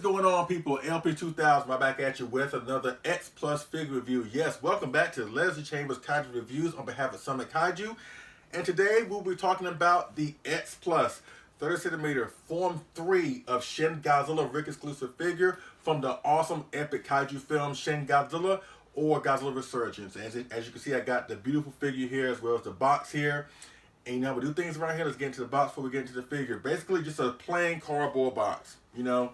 going on, people? LP2000, right back at you with another X Plus figure review. Yes, welcome back to Leslie Chambers Kaiju Reviews on behalf of Summit Kaiju. And today we'll be talking about the X Plus 30 centimeter Form 3 of Shin Godzilla Rick exclusive figure from the awesome epic kaiju film Shin Godzilla or Godzilla Resurgence. As you can see, I got the beautiful figure here as well as the box here. And you know, we do things around here. Let's get into the box before we get into the figure. Basically, just a plain cardboard box, you know,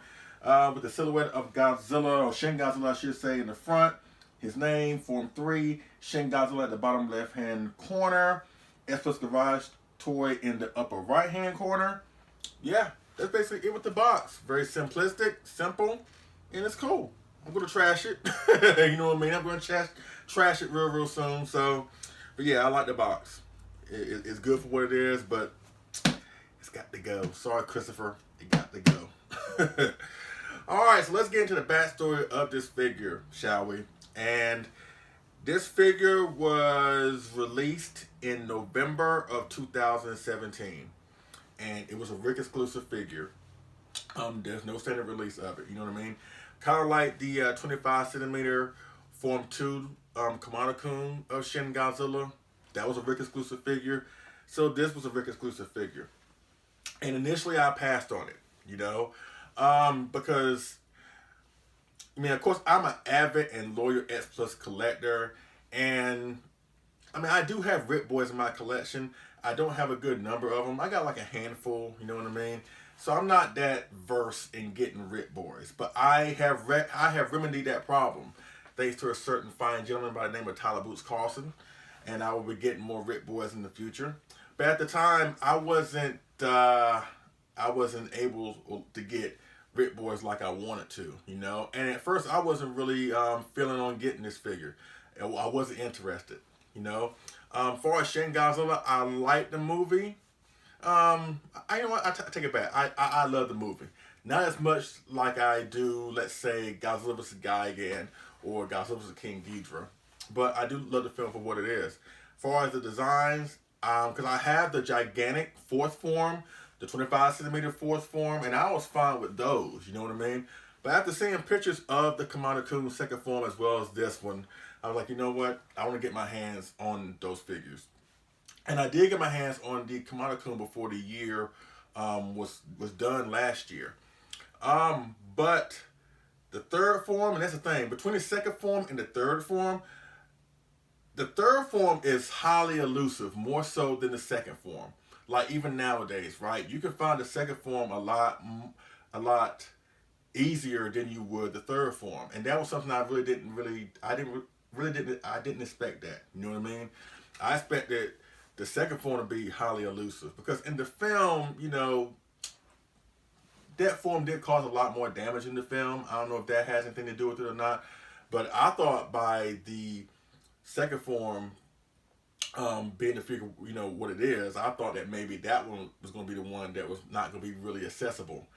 with the silhouette of Godzilla, or Shin Godzilla, I should say, in the front. His name, Form 3, Shin Godzilla at the bottom left-hand corner. X Plus Garage toy in the upper right-hand corner. Yeah, that's basically it with the box. Very simplistic, simple, and it's cool. I'm going to trash it. You know what I mean? I'm going to trash it real soon. So, but yeah, I like the box. It's good for what it is, but it's got to go. Sorry, Christopher. It got to go. Alright, so let's get into the backstory of this figure, shall we? And this figure was released in November of 2017. And it was a Rick exclusive figure. There's no standard release of it, you know what I mean? Kind of like the 25 centimeter Form 2 Kamado-kun of Shin Godzilla. That was a Rick exclusive figure. So this was a Rick exclusive figure. And initially I passed on it, you know, because, I mean, of course, I'm an avid and loyal X Plus collector. And, I mean, I do have Rick Boys in my collection. I don't have a good number of them. I got like a handful, you know what I mean? So I'm not that versed in getting Rick Boys. But I have remedied that problem thanks to a certain fine gentleman by the name of Tyler Boots Carlson. And I will be getting more Rick Boys in the future. But at the time, I wasn't able to get Rick Boys like I wanted to, you know. And at first, I wasn't really feeling on getting this figure. I wasn't interested, you know. For Shin Godzilla, I like the movie. You know what? I take it back. I love the movie. Not as much like I do, let's say, Godzilla vs. Gigan or Godzilla vs. King Ghidorah. But I do love the film for what it is. As far as the designs, because I have the gigantic fourth form, the 25 centimeter fourth form, and I was fine with those, you know what I mean? But after seeing pictures of the Kamado-kun second form as well as this one, I was like, you know what? I want to get my hands on those figures. And I did get my hands on the Kamado-kun before the year was done last year. But the third form, and that's the thing, between the second form and the third form is highly elusive, more so than the second form. Like even nowadays, right? You can find the second form a lot easier than you would the third form, and that was something I didn't expect that. You know what I mean? I expected the second form to be highly elusive because in the film, you know, that form did cause a lot more damage in the film. I don't know if that has anything to do with it or not, but I thought by the second form being the figure, you know, what it is, I thought that maybe that one was going to be the one that was not going to be really accessible.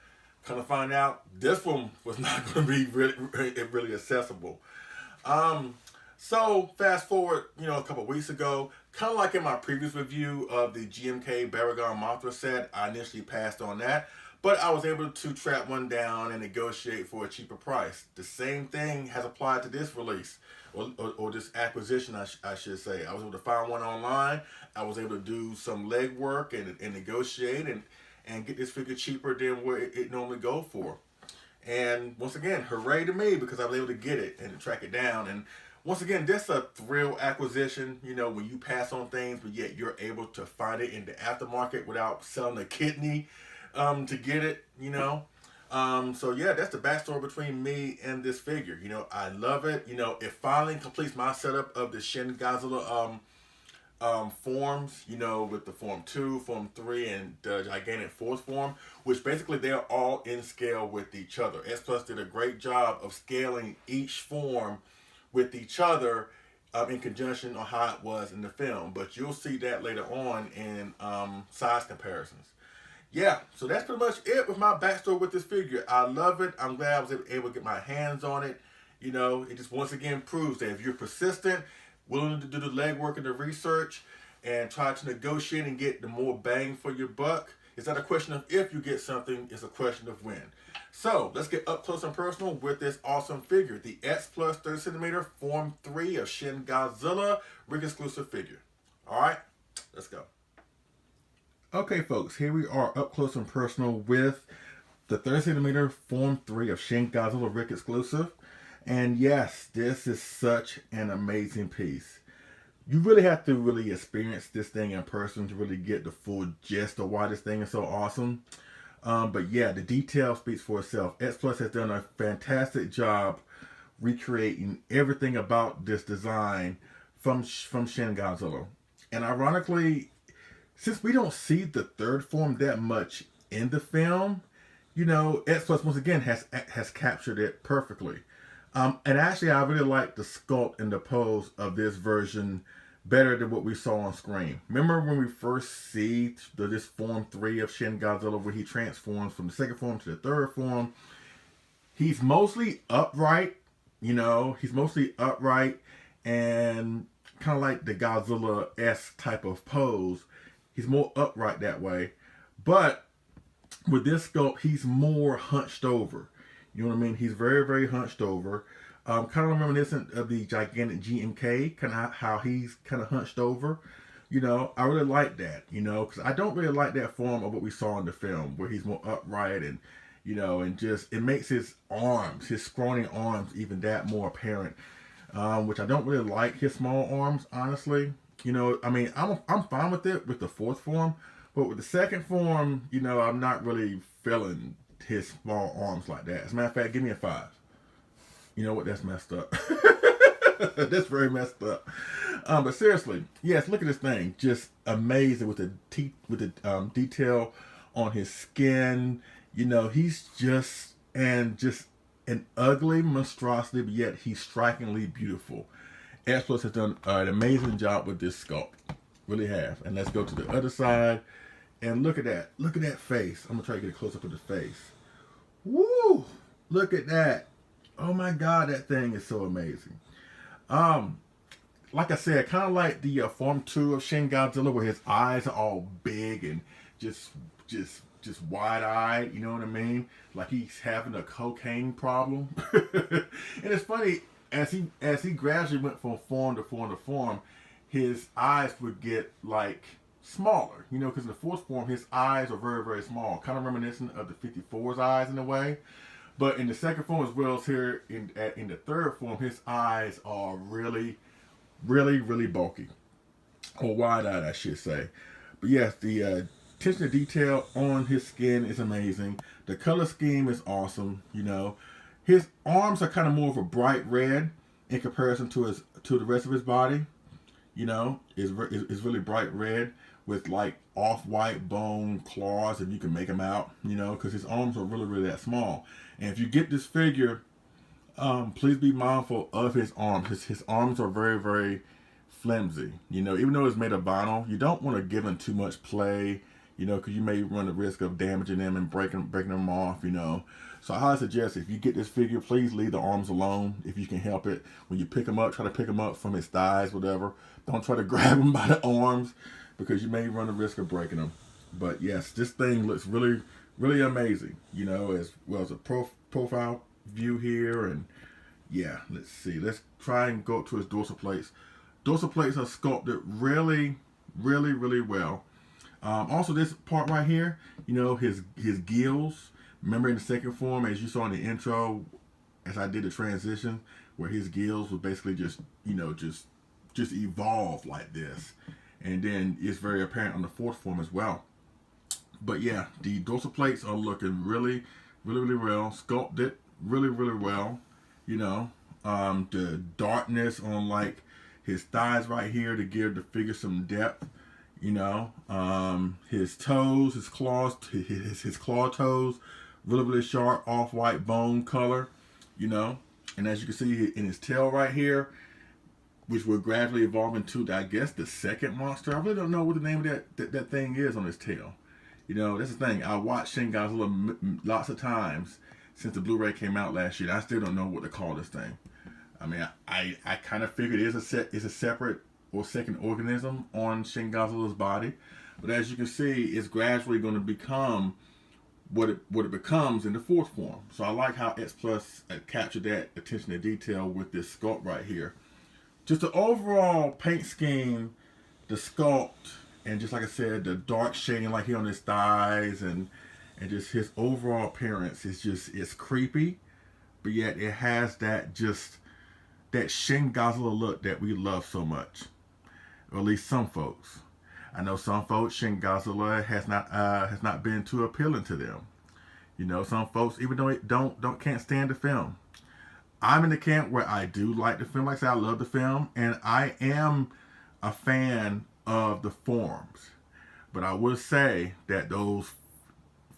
Kind of find out, this one was not going to be really accessible. So fast forward, you know, a couple weeks ago, kind of like in my previous review of the GMK Baragon Mothra set, I initially passed on that. But I was able to track one down and negotiate for a cheaper price. The same thing has applied to this release, or this acquisition, I should say. I was able to find one online. I was able to do some legwork and negotiate and get this figure cheaper than what it normally go for. And once again, hooray to me because I was able to get it and track it down. And once again, this is a thrill acquisition, you know, when you pass on things, but yet you're able to find it in the aftermarket without selling a kidney to get it, you know. So yeah, that's the backstory between me and this figure. You know, I love it. You know, it finally completes my setup of the Shin Godzilla forms, you know, with the Form 2, Form 3, and the gigantic fourth form, which basically they're all in scale with each other. X Plus did a great job of scaling each form with each other in conjunction on how it was in the film. But you'll see that later on in size comparisons. Yeah, so that's pretty much it with my backstory with this figure. I love it. I'm glad I was able to get my hands on it. You know, it just once again proves that if you're persistent, willing to do the legwork and the research, and try to negotiate and get the more bang for your buck, it's not a question of if you get something, it's a question of when. So let's get up close and personal with this awesome figure, the X Plus 30 centimeter Form 3 of Shin Godzilla rig exclusive figure. All right, let's go. Okay, folks, here we are up close and personal with the 30 centimeter Form 3 of Shin Godzilla rig exclusive. And yes, this is such an amazing piece. You really have to really experience this thing in person to really get the full gist of why this thing is so awesome. But yeah, the detail speaks for itself. X Plus has done a fantastic job recreating everything about this design from Shin Godzilla. And ironically, since we don't see the third form that much in the film, you know, X Plus once again has captured it perfectly. And actually, I really like the sculpt and the pose of this version better than what we saw on screen. Remember when we first see this Form 3 of Shin Godzilla, where he transforms from the second form to the third form? He's mostly upright, you know, and kind of like the Godzilla-esque type of pose. He's more upright that way. But with this sculpt, he's more hunched over. You know what I mean? He's very, very hunched over. Kind of reminiscent of the gigantic GMK, kind of how he's kind of hunched over. You know, I really like that, you know, because I don't really like that form of what we saw in the film, where he's more upright and, you know, and just, it makes his arms, his scrawny arms, even that more apparent, which I don't really like his small arms, honestly. You know, I mean, I'm fine with it with the fourth form, but with the second form, you know, I'm not really feeling his small arms like that. As a matter of fact, give me a 5. You know what? That's messed up. That's very messed up. But seriously, yes, look at this thing. Just amazing with the detail on his skin. You know, he's just an ugly monstrosity, but yet he's strikingly beautiful. X Plus has done an amazing job with this sculpt. Really have. And let's go to the other side. And look at that. Look at that face. I'm going to try to get a close up of the face. Woo! Look at that. Oh my God, that thing is so amazing. Like I said, kind of like the Form 2 of Shin Godzilla, where his eyes are all big and just wide-eyed, you know what I mean? Like he's having a cocaine problem. And it's funny, as he gradually went from form to form to form, his eyes would get like smaller, you know, because in the fourth form, his eyes are very, very small, kind of reminiscent of the 54's eyes in a way. But in the second form, as well as here in the third form, his eyes are really, really, really bulky, or wide-eyed, I should say. But yes, the attention to detail on his skin is amazing. The color scheme is awesome. You know, his arms are kind of more of a bright red in comparison to the rest of his body. You know, is really bright red with like off-white bone claws, if you can make them out, you know, because his arms are really, really that small. And if you get this figure, please be mindful of his arms. His arms are very, very flimsy. You know, even though it's made of vinyl, you don't want to give him too much play, you know, because you may run the risk of damaging them and breaking them off, you know. So I highly suggest if you get this figure, please leave the arms alone if you can help it. When you pick him up, try to pick him up from his thighs, whatever. Don't try to grab him by the arms, because you may run the risk of breaking them. But yes, this thing looks really, really amazing, you know, as well as a profile view here. And yeah, let's see. Let's try and go up to his dorsal plates. Dorsal plates are sculpted really, really, really well. Also, this part right here, you know, his gills. Remember in the second form, as you saw in the intro, as I did the transition, where his gills would basically just, you know, just evolve like this. And then it's very apparent on the fourth form as well. But yeah, the dorsal plates are looking really, really, really well. Sculpted really, really well. You know, the darkness on like his thighs right here to give the figure some depth. You know, his toes, his claws, his claw toes, really, really sharp off-white bone color. You know, and as you can see in his tail right here, which will gradually evolve into, I guess, the second monster. I really don't know what the name of that thing is on his tail. You know, that's the thing. I watched Shin Godzilla lots of times since the Blu-ray came out last year. I still don't know what to call this thing. I mean, I kind of figured it's a separate or second organism on Shin Godzilla's body. But as you can see, it's gradually going to become what it becomes in the fourth form. So I like how X Plus captured that attention to detail with this sculpt right here. Just the overall paint scheme, the sculpt, and just like I said, the dark shading like here on his thighs, and just his overall appearance is just, it's creepy, but yet it has that Shin Godzilla look that we love so much, or at least some folks. I know some folks, Shin Godzilla has not been too appealing to them. You know, some folks, even though it can't stand the film. I'm in the camp where I do like the film. Like I said, I love the film, and I am a fan of the forms. But I will say that those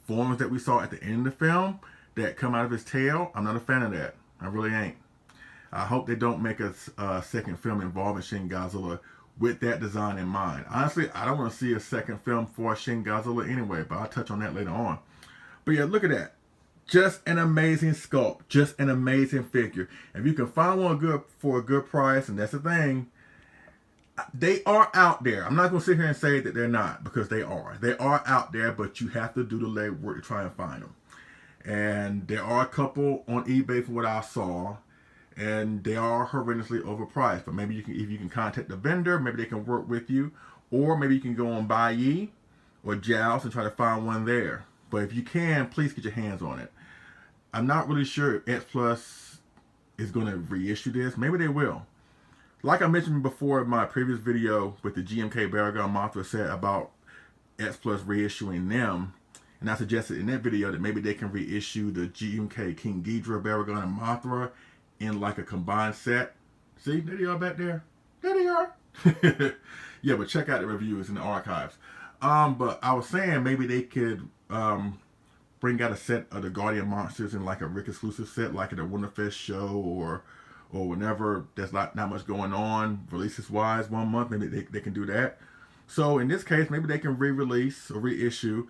forms that we saw at the end of the film that come out of his tail, I'm not a fan of that. I really ain't. I hope they don't make a second film involving Shin Godzilla with that design in mind. Honestly, I don't want to see a second film for Shin Godzilla anyway, but I'll touch on that later on. But yeah, look at that. Just an amazing sculpt. Just an amazing figure. If you can find one for a good price, and that's the thing, they are out there. I'm not going to sit here and say that they're not, because they are. They are out there, but you have to do the legwork to try and find them. And there are a couple on eBay for what I saw, and they are horrendously overpriced. But maybe if you can contact the vendor, maybe they can work with you, or maybe you can go on Buyee or Joust and try to find one there. But if you can, please get your hands on it. I'm not really sure if X Plus is going to reissue this. Maybe they will. Like I mentioned before in my previous video with the GMK Baragon Mothra set about X Plus reissuing them, and I suggested in that video that maybe they can reissue the GMK King Ghidorah, Baragon, and Mothra in like a combined set. See, there they are back there. There they are. Yeah, but check out the reviews in the archives. But I was saying maybe they could bring out a set of the Guardian monsters in like a Rick exclusive set, like at a Winterfest show or whenever there's not much going on releases wise 1 month. Maybe they can do that. So in this case, maybe they can re-release or reissue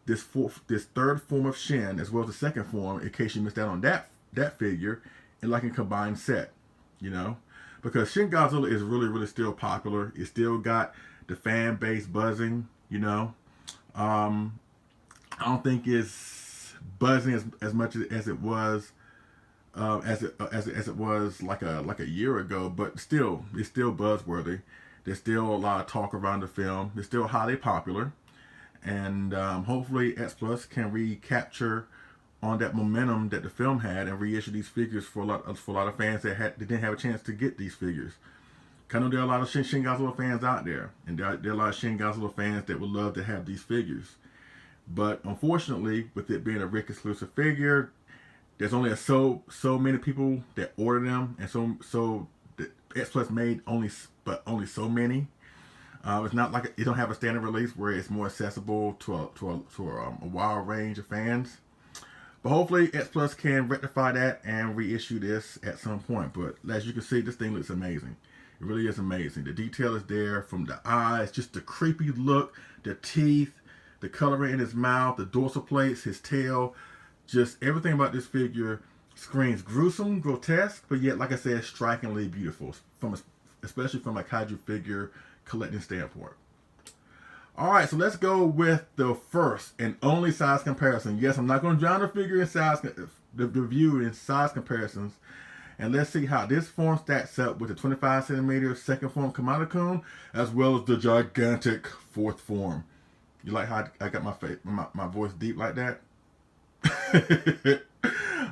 this third form of Shin as well as the second form, in case you missed out on that figure, in like a combined set, you know, because Shin Godzilla is really still popular. It still got the fan base buzzing, you know. I don't think it's buzzing as much as it was as it was like a year ago, but still, it's still buzzworthy. There's still a lot of talk around the film. It's still highly popular, and hopefully X Plus can recapture on that momentum that the film had and reissue these figures for a lot of fans that didn't have a chance to get these figures. I know there are a lot of Shin Godzilla fans out there, and there are a lot of Shin Godzilla fans that would love to have these figures. But unfortunately, with it being a Rick exclusive figure, there's only so many people that order them, and so the X Plus made only so many. It's not like it don't have a standard release where it's more accessible to a wide range of fans. But hopefully X Plus can rectify that and reissue this at some point. But as you can see, this thing looks amazing. It really is amazing. The detail is there, from the eyes, just the creepy look, the teeth, the coloring in his mouth, the dorsal plates, his tail. Just everything about this figure screams gruesome, grotesque, but yet, like I said, strikingly beautiful, especially from a kaiju figure collecting standpoint. Alright, so let's go with the first and only size comparison. Yes, I'm not going to drown the figure in size, the view in size comparisons. And let's see how this form stacks up with the 25 centimeter second form Kamada-kun, as well as the gigantic fourth form. You like how I got my voice deep like that?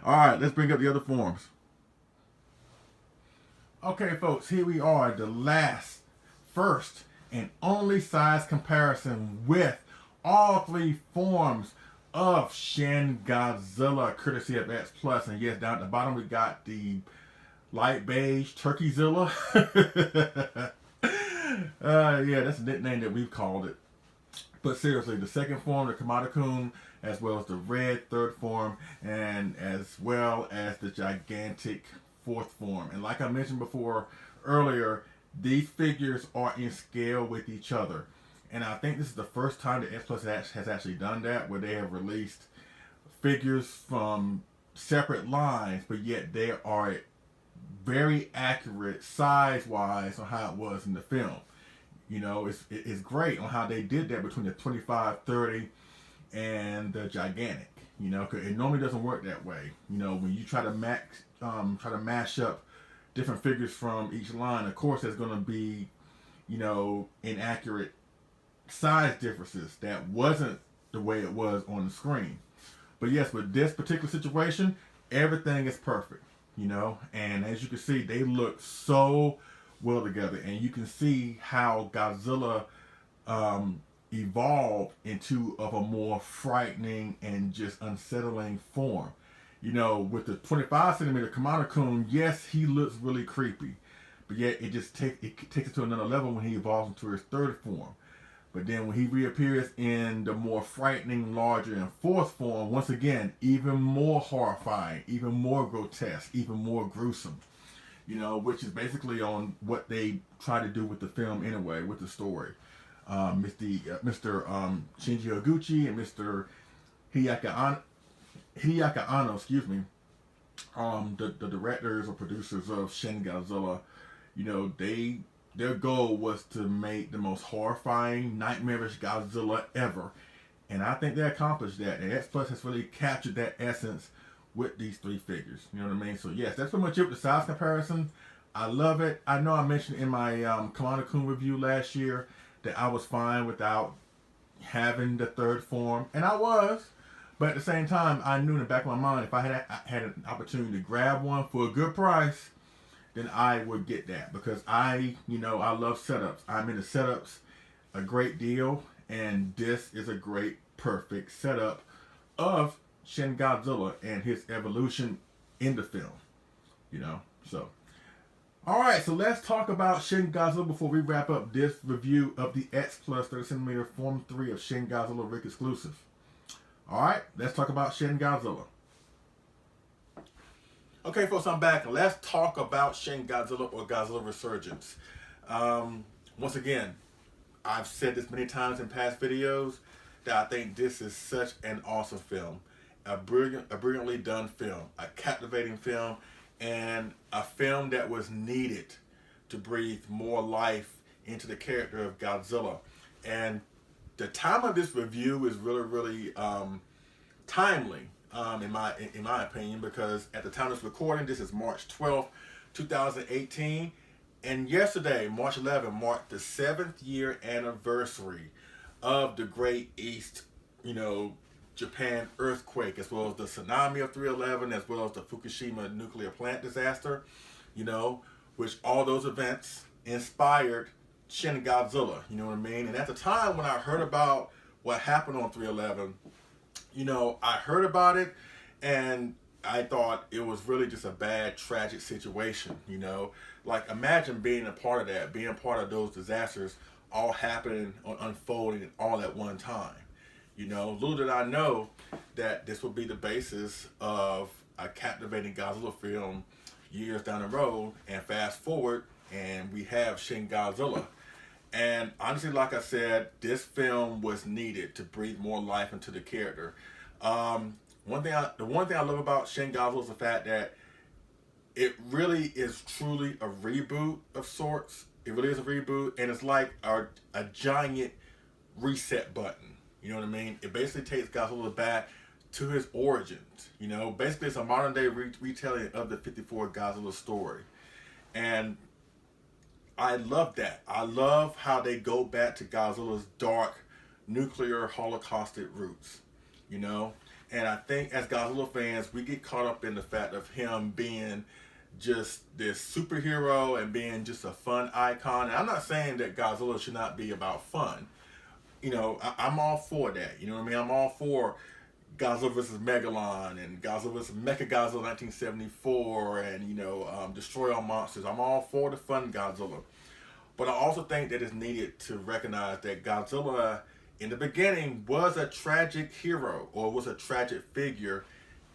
Alright, let's bring up the other forms. Okay, folks, here we are, the last, first, and only size comparison with all three forms of Shin Godzilla, courtesy of X Plus. And yes, down at the bottom we got the light beige Turkeyzilla. Yeah, that's a nickname that we've called it. But seriously, the second form, the Kamada-kun, as well as the red third form, and as well as the gigantic fourth form. And like I mentioned before earlier, these figures are in scale with each other. And I think this is the first time that X Plus has actually done that, where they have released figures from separate lines, but yet they are very accurate size-wise on how it was in the film. You know, it's great on how they did that between the 25, 30, and the gigantic. You know, 'cause it normally doesn't work that way. You know, when you try to mash up different figures from each line, of course, there's going to be, you know, inaccurate size differences. That wasn't the way it was on the screen. But yes, with this particular situation, everything is perfect, you know. And as you can see, they look so well together, and you can see how Godzilla evolved into of a more frightening and just unsettling form. You know, with the 25 centimeter Kamado Kun, yes, he looks really creepy, but yet it takes it to another level when he evolves into his third form. But then when he reappears in the more frightening, larger, and fourth form, once again, even more horrifying, even more grotesque, even more gruesome. You know, which is basically on what they try to do with the film anyway, with the story. Mr. Shinji Higuchi and Mr. Hideaki Anno, excuse me, the directors or producers of Shin Godzilla, you know, their goal was to make the most horrifying, nightmarish Godzilla ever. And I think they accomplished that. And X Plus has really captured that essence with these three figures. You know what I mean? So yes, that's pretty much it with the size comparison. I love it. I know I mentioned in my Kamado Kun review last year that I was fine without having the third form. And I was. But at the same time, I knew in the back of my mind, if I had an opportunity to grab one for a good price, then I would get that, because I love setups. I'm into setups a great deal, and this is a great, perfect setup of Shin Godzilla and his evolution in the film. You know, so. Alright, so let's talk about Shin Godzilla before we wrap up this review of the X Plus 30cm Form 3 of Shin Godzilla Rick exclusive. Alright, let's talk about Shin Godzilla. Okay, folks, I'm back. Let's talk about Shin Godzilla or Godzilla Resurgence. Once again, I've said this many times in past videos that I think this is such an awesome film. A brilliantly done film. A captivating film. And a film that was needed to breathe more life into the character of Godzilla. And the time of this review is really timely, in my opinion, because at the time of this recording, this is March 12th, 2018, and yesterday, March 11th, marked the 7th year anniversary of the Great East, Japan earthquake, as well as the tsunami of 3/11, as well as the Fukushima nuclear plant disaster, which all those events inspired Shin Godzilla, you know what I mean? And at the time when I heard about what happened on 3/11, I heard about it and I thought it was really just a bad, tragic situation, Like, imagine being a part of that, being a part of those disasters all happening, unfolding all at one time. Little did I know that this would be the basis of a captivating Godzilla film years down the road, and fast forward, and we have Shin Godzilla. And honestly, like I said, this film was needed to breathe more life into the character. The one thing I love about Shin Godzilla is the fact that it really is truly a reboot of sorts. It really is a reboot, and it's like a giant reset button. You know what I mean? It basically takes Godzilla back to his origins. Basically it's a modern day retelling of the 54 Godzilla story. And I love that. I love how they go back to Godzilla's dark nuclear holocaustic roots. And I think as Godzilla fans, we get caught up in the fact of him being just this superhero and being just a fun icon. And I'm not saying that Godzilla should not be about fun. I'm all for that. You know what I mean? I'm all for Godzilla vs. Megalon and Godzilla vs. Mechagodzilla 1974 and, Destroy All Monsters. I'm all for the fun Godzilla. But I also think that it's needed to recognize that Godzilla, in the beginning, was a tragic hero, or was a tragic figure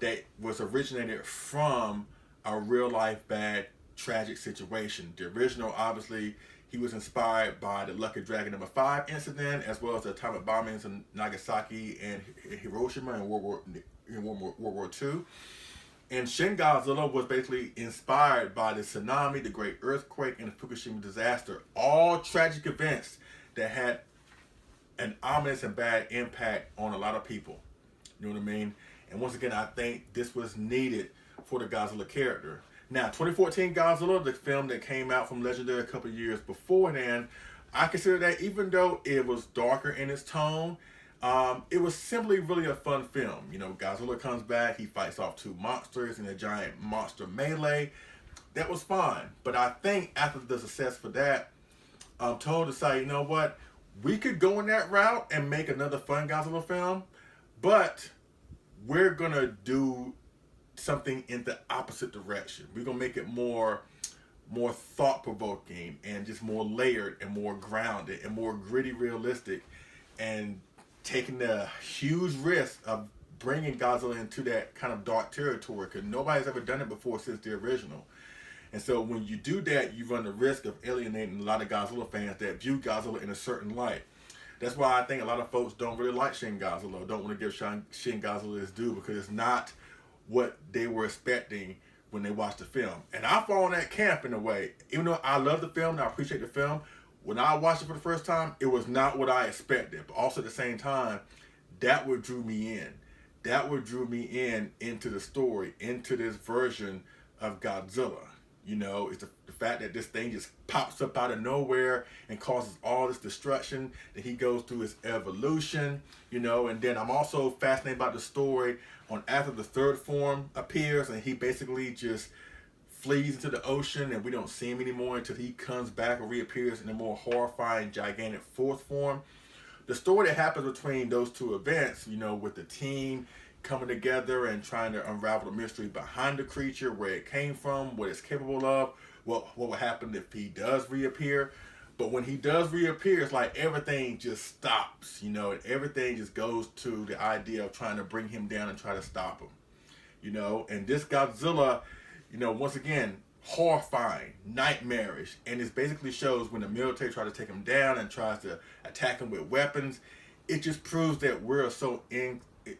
that was originated from a real-life bad, tragic situation. The original, obviously, he was inspired by the Lucky Dragon number 5 incident, as well as the atomic bombings in Nagasaki and Hiroshima in World War II. And Shin Godzilla was basically inspired by the tsunami, the Great Earthquake, and the Fukushima disaster. All tragic events that had an ominous and bad impact on a lot of people. You know what I mean? And once again, I think this was needed for the Godzilla character. Now, 2014 Godzilla, the film that came out from Legendary a couple of years beforehand, I consider that even though it was darker in its tone, it was simply really a fun film. You know, Godzilla comes back, he fights off two monsters in a giant monster melee. That was fine. But I think after the success for that, Toho decided, you know what, we could go in that route and make another fun Godzilla film, but we're gonna do something in the opposite direction. We're gonna make it more thought-provoking and just more layered and more grounded and more gritty, realistic, and taking the huge risk of bringing Godzilla into that kind of dark territory, because nobody's ever done it before since the original. And so when you do that, you run the risk of alienating a lot of Godzilla fans that view Godzilla in a certain light. That's why I think a lot of folks don't really like Shin Godzilla, don't want to give Shin Godzilla his due, because it's not what they were expecting when they watched the film. And I fall in that camp in a way. Even though I love the film and I appreciate the film, when I watched it for the first time, it was not what I expected. But also at the same time, that what drew me in. That what drew me into the story, into this version of Godzilla. You know, it's the fact that this thing just pops up out of nowhere and causes all this destruction. That he goes through his evolution, you know, and then I'm also fascinated about the story on after the third form appears and he basically just flees into the ocean and we don't see him anymore until he comes back or reappears in a more horrifying, gigantic fourth form. The story that happens between those two events, you know, with the team coming together and trying to unravel the mystery behind the creature, where it came from, what it's capable of, what will happen if he does reappear. But when he does reappear, it's like everything just stops, you know, and everything just goes to the idea of trying to bring him down and try to stop him, you know. And this Godzilla, you know, once again, horrifying, nightmarish, and it basically shows when the military tries to take him down and tries to attack him with weapons. It just proves that we're so it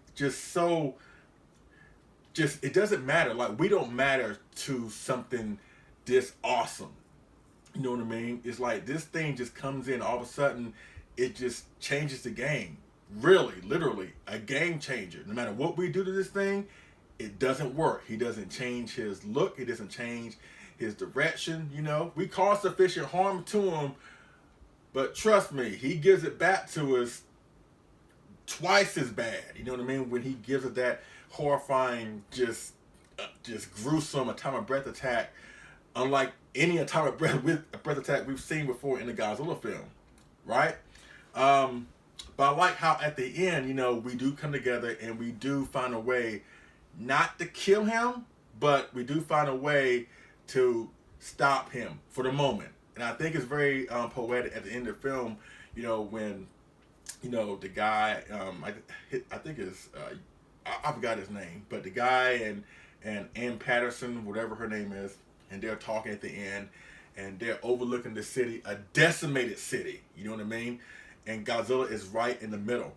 doesn't matter. Like, we don't matter to something this awesome. You know what I mean? It's like this thing just comes in, all of a sudden, it just changes the game. Really, literally, a game changer. No matter what we do to this thing, it doesn't work. He doesn't change his look. He doesn't change his direction. You know, we cause sufficient harm to him, but trust me, he gives it back to us twice as bad. You know what I mean? When he gives it that horrifying, just gruesome atomic breath attack, unlike any atomic breath attack we've seen before in the Godzilla film, right? But I like how at the end, you know, we do come together and we do find a way not to kill him, but we do find a way to stop him for the moment. And I think it's very poetic at the end of the film, you know, when, you know, the guy, I think it's, I forgot his name, but the guy and Ann Patterson, whatever her name is, and they're talking at the end, and they're overlooking the city, a decimated city, you know what I mean? And Godzilla is right in the middle.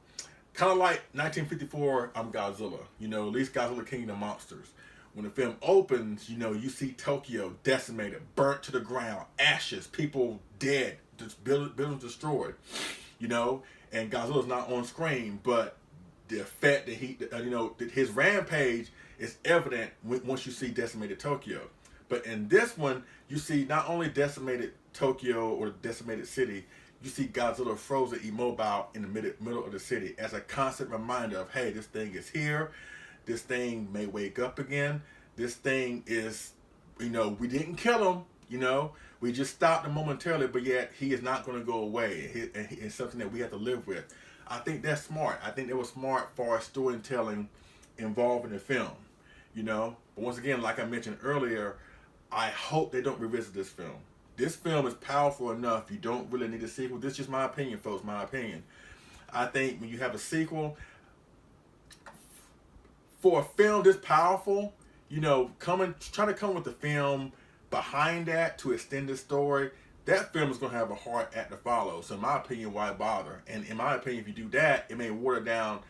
Kind of like 1954 Godzilla, you know, at least Godzilla King of the Monsters. When the film opens, you know, you see Tokyo decimated, burnt to the ground, ashes, people dead, buildings destroyed, you know, and Godzilla's not on screen, but the effect that he, you know, his rampage is evident once you see decimated Tokyo. But in this one, you see not only decimated Tokyo or decimated city, you see Godzilla frozen immobile in the middle of the city as a constant reminder of, hey, this thing is here. This thing may wake up again. This thing is, you know, we didn't kill him, you know. We just stopped him momentarily, but yet he is not going to go away. It's something that we have to live with. I think that's smart. I think it was smart for storytelling involved in the film, you know. But once again, like I mentioned earlier, I hope they don't revisit this film. This film is powerful enough. You don't really need a sequel. This is just my opinion, folks, my opinion. I think when you have a sequel, for a film this powerful, you know, trying to come with the film behind that to extend the story, that film is going to have a hard act to follow. So in my opinion, why bother? And in my opinion, if you do that, it may water down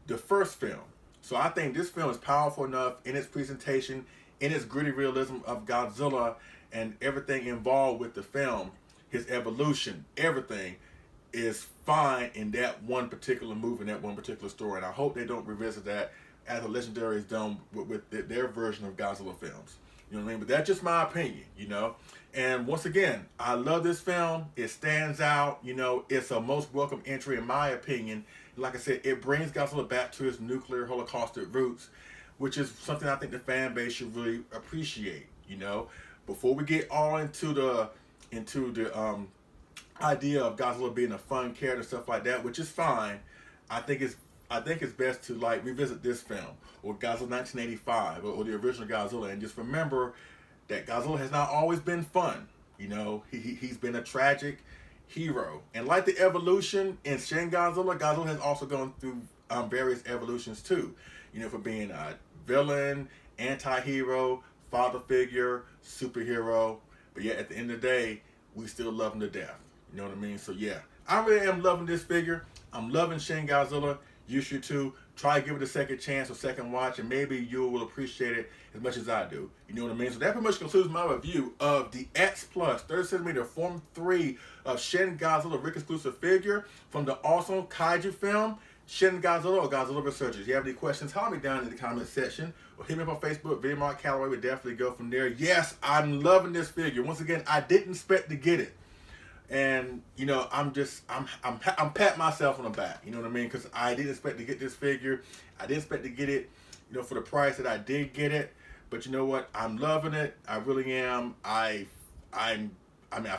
the first film. So I think this film is powerful enough in its presentation, in its gritty realism of Godzilla and everything involved with the film, his evolution, everything is fine in that one particular movie, in that one particular story. And I hope they don't revisit that as a Legendary has done with their version of Godzilla films. You know what I mean? But that's just my opinion, you know. And once again, I love this film. It stands out. You know, it's a most welcome entry in my opinion. Like I said, it brings Godzilla back to his nuclear holocaustic roots, which is something I think the fan base should really appreciate. You know, before we get all into the idea of Godzilla being a fun character, stuff like that, which is fine. I think it's best to like revisit this film or Godzilla 1985 or the original Godzilla, and just remember that Godzilla has not always been fun. You know, he's been a tragic hero, and like the evolution in Shin Godzilla, Godzilla has also gone through various evolutions too. You know, for being a villain, anti-hero, father figure, superhero, but yet at the end of the day, we still love him to death. You know what I mean? So yeah, I really am loving this figure. I'm loving Shin Godzilla. You should too. Try to give it a second chance or second watch, and maybe you will appreciate it as much as I do. You know what I mean? So that pretty much concludes my review of the X Plus 30cm Form 3 of Shin Godzilla Rick exclusive figure from the awesome kaiju film Shin Godzilla or Godzilla Resurgence. If you have any questions, holler me down in the comment section or hit me up on Facebook. Video Mark Calloway would definitely go from there. Yes, I'm loving this figure. Once again, I didn't expect to get it. And you know, I'm patting myself on the back. You know what I mean? Because I didn't expect to get this figure. I didn't expect to get it, you know, for the price that I did get it. But you know what? I'm loving it. I really am. I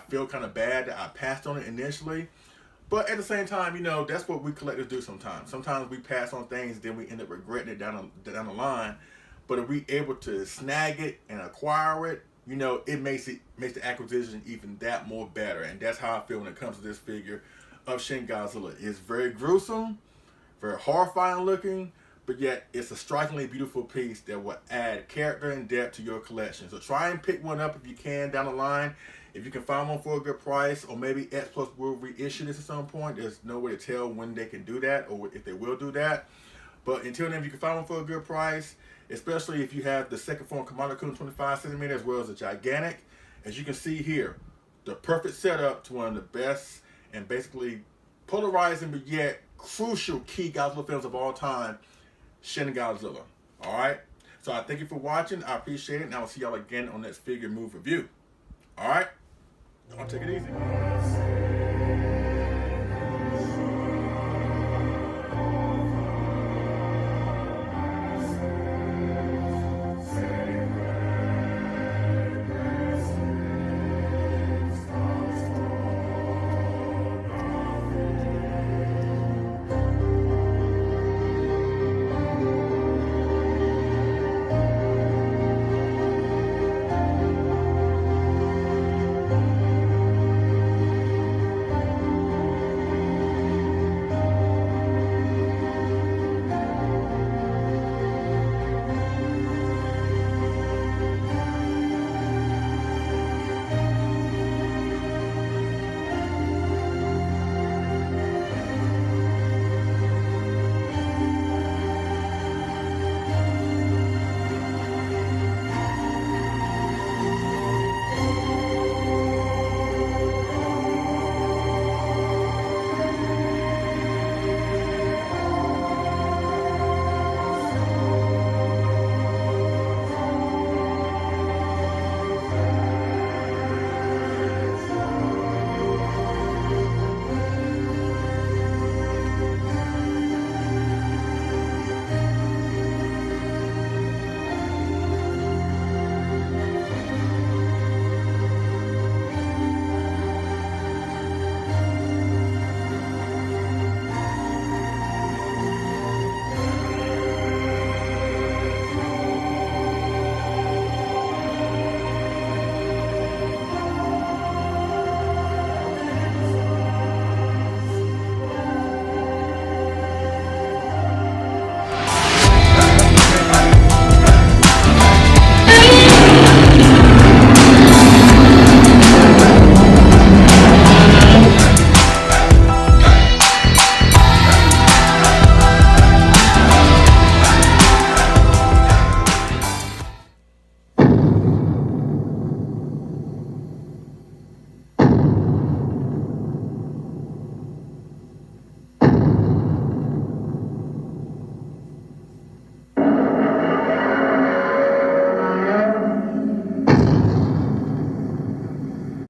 feel kind of bad that I passed on it initially. But at the same time, you know, that's what we collectors do sometimes. Sometimes we pass on things, then we end up regretting it down the line. But if we able to snag it and acquire it, you know, it makes the acquisition even that more better. And that's how I feel when it comes to this figure of Shin Godzilla. It's very gruesome, very horrifying looking, but yet it's a strikingly beautiful piece that will add character and depth to your collection. So try and pick one up if you can down the line. If you can find one for a good price, or maybe X Plus will reissue this at some point. There's no way to tell when they can do that or if they will do that. But until then, if you can find one for a good price, especially if you have the second form Commander Kun 25cm as well as the gigantic, as you can see here, the perfect setup to one of the best and basically polarizing but yet crucial key Godzilla films of all time, Shin Godzilla. Alright? So I thank you for watching. I appreciate it, and I will see y'all again on next figure move review. Alright? I'll take it easy.